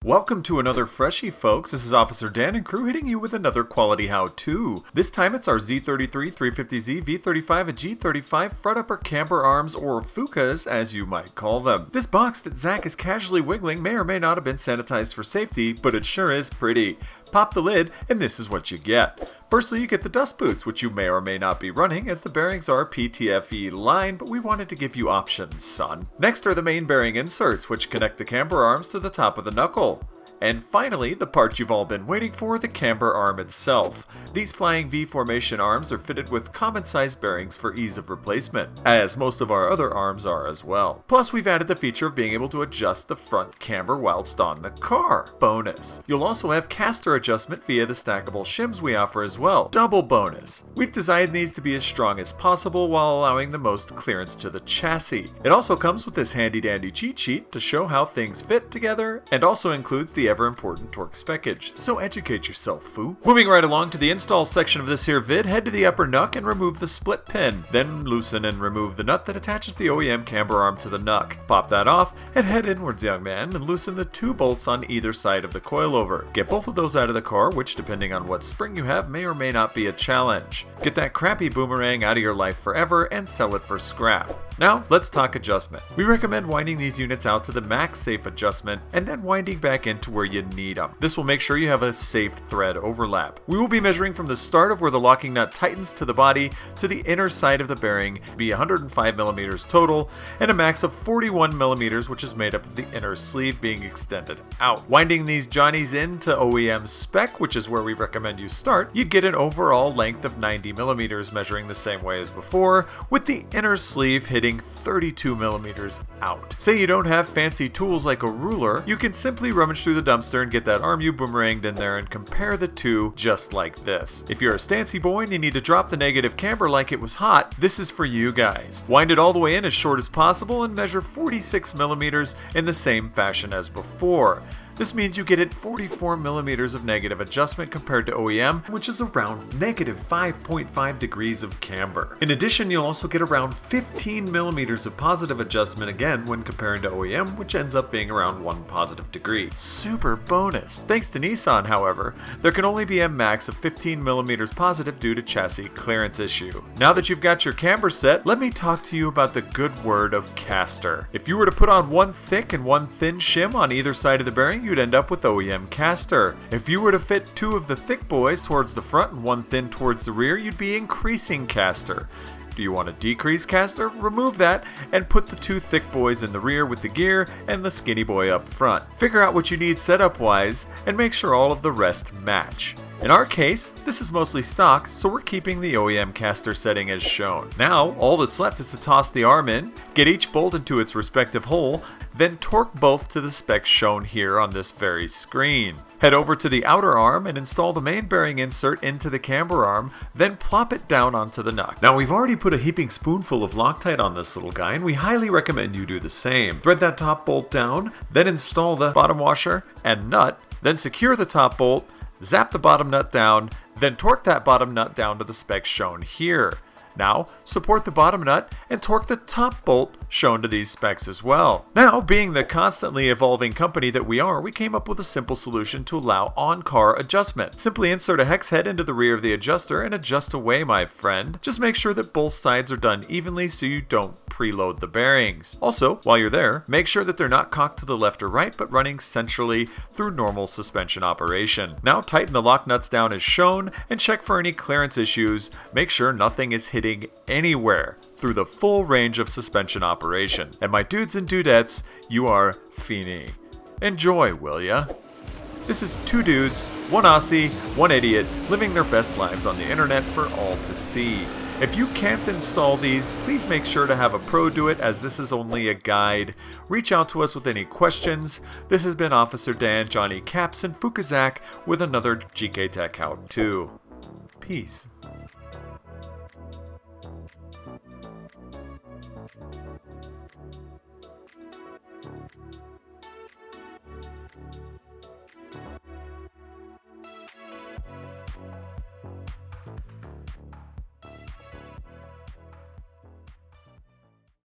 Welcome to another freshie, folks. This is Officer Dan and crew hitting you with another quality how-to. This time it's our Z33, 350Z, V35, and G35 front upper camber arms, or FUCAs as you might call them. This box that Zach is casually wiggling may or may not have been sanitized for safety, but it sure is pretty. Pop the lid and this is what you get. Firstly, you get the dust boots, which you may or may not be running, as the bearings are PTFE line, but we wanted to give you options, son. Next are the main bearing inserts, which connect the camber arms to the top of the knuckle. And finally, the part you've all been waiting for, the camber arm itself. These flying V formation arms are fitted with common-sized bearings for ease of replacement, as most of our other arms are as well. Plus, we've added the feature of being able to adjust the front camber whilst on the car. Bonus. You'll also have caster adjustment via the stackable shims we offer as well. Double bonus. We've designed these to be as strong as possible while allowing the most clearance to the chassis. It also comes with this handy-dandy cheat sheet to show how things fit together, and also includes the ever-important torque speckage, so educate yourself, foo. Moving right along to the install section of this here vid, head to the upper nuck and remove the split pin. Then loosen and remove the nut that attaches the OEM camber arm to the nuck. Pop that off and head inwards, young man, and loosen the two bolts on either side of the coilover. Get both of those out of the car, which depending on what spring you have may or may not be a challenge. Get that crappy boomerang out of your life forever and sell it for scrap. Now, let's talk adjustment. We recommend winding these units out to the max safe adjustment and then winding back into where you need them. This will make sure you have a safe thread overlap. We will be measuring from the start of where the locking nut tightens to the body to the inner side of the bearing, be 105 millimeters total, and a max of 41 millimeters, which is made up of the inner sleeve being extended out. Winding these Johnnies into OEM SPEC, which is where we recommend you start, you'd get an overall length of 90 millimeters, measuring the same way as before, with the inner sleeve hitting 32 millimeters out. Say you don't have fancy tools like a ruler, you can simply rummage through the dumpster and get that arm you boomeranged in there and compare the two just like this. If you're a stancy boy and you need to drop the negative camber like it was hot, this is for you guys. Wind it all the way in as short as possible and measure 46 millimeters in the same fashion as before. This means you get 44 millimeters of negative adjustment compared to OEM, which is around negative 5.5 degrees of camber. In addition, you'll also get around 15 millimeters of positive adjustment again when comparing to OEM, which ends up being around 1 positive degree. Super bonus. Thanks to Nissan, however, there can only be a max of 15 millimeters positive due to chassis clearance issue. Now that you've got your camber set, let me talk to you about the good word of caster. If you were to put on one thick and one thin shim on either side of the bearing, you'd end up with OEM caster. If you were to fit two of the thick boys towards the front and one thin towards the rear, you'd be increasing caster. Do you want to decrease caster? Remove that and put the two thick boys in the rear with the gear and the skinny boy up front. Figure out what you need setup wise and make sure all of the rest match. In our case, this is mostly stock, so we're keeping the OEM caster setting as shown. Now, all that's left is to toss the arm in, get each bolt into its respective hole, then torque both to the specs shown here on this very screen. Head over to the outer arm and install the main bearing insert into the camber arm, then plop it down onto the nuck. Now we've already put a heaping spoonful of Loctite on this little guy, and we highly recommend you do the same. Thread that top bolt down, then install the bottom washer and nut, then secure the top bolt, zap the bottom nut down, then torque that bottom nut down to the specs shown here. Now, support the bottom nut and torque the top bolt shown to these specs as well. Now, being the constantly evolving company that we are, we came up with a simple solution to allow on-car adjustment. Simply insert a hex head into the rear of the adjuster and adjust away, my friend. Just make sure that both sides are done evenly so you don't preload the bearings. Also, while you're there, make sure that they're not cocked to the left or right, but running centrally through normal suspension operation. Now, tighten the lock nuts down as shown and check for any clearance issues. Make sure nothing is hitting anywhere through the full range of suspension operation. And my dudes and dudettes, you are fiending. Enjoy, will ya? This is two dudes, one Aussie, one idiot, living their best lives on the internet for all to see. If you can't install these, please make sure to have a pro do it, as this is only a guide. Reach out to us with any questions. This has been Officer Dan, Johnny Caps, and FUCA Zach with another Gktech how-to. Peace.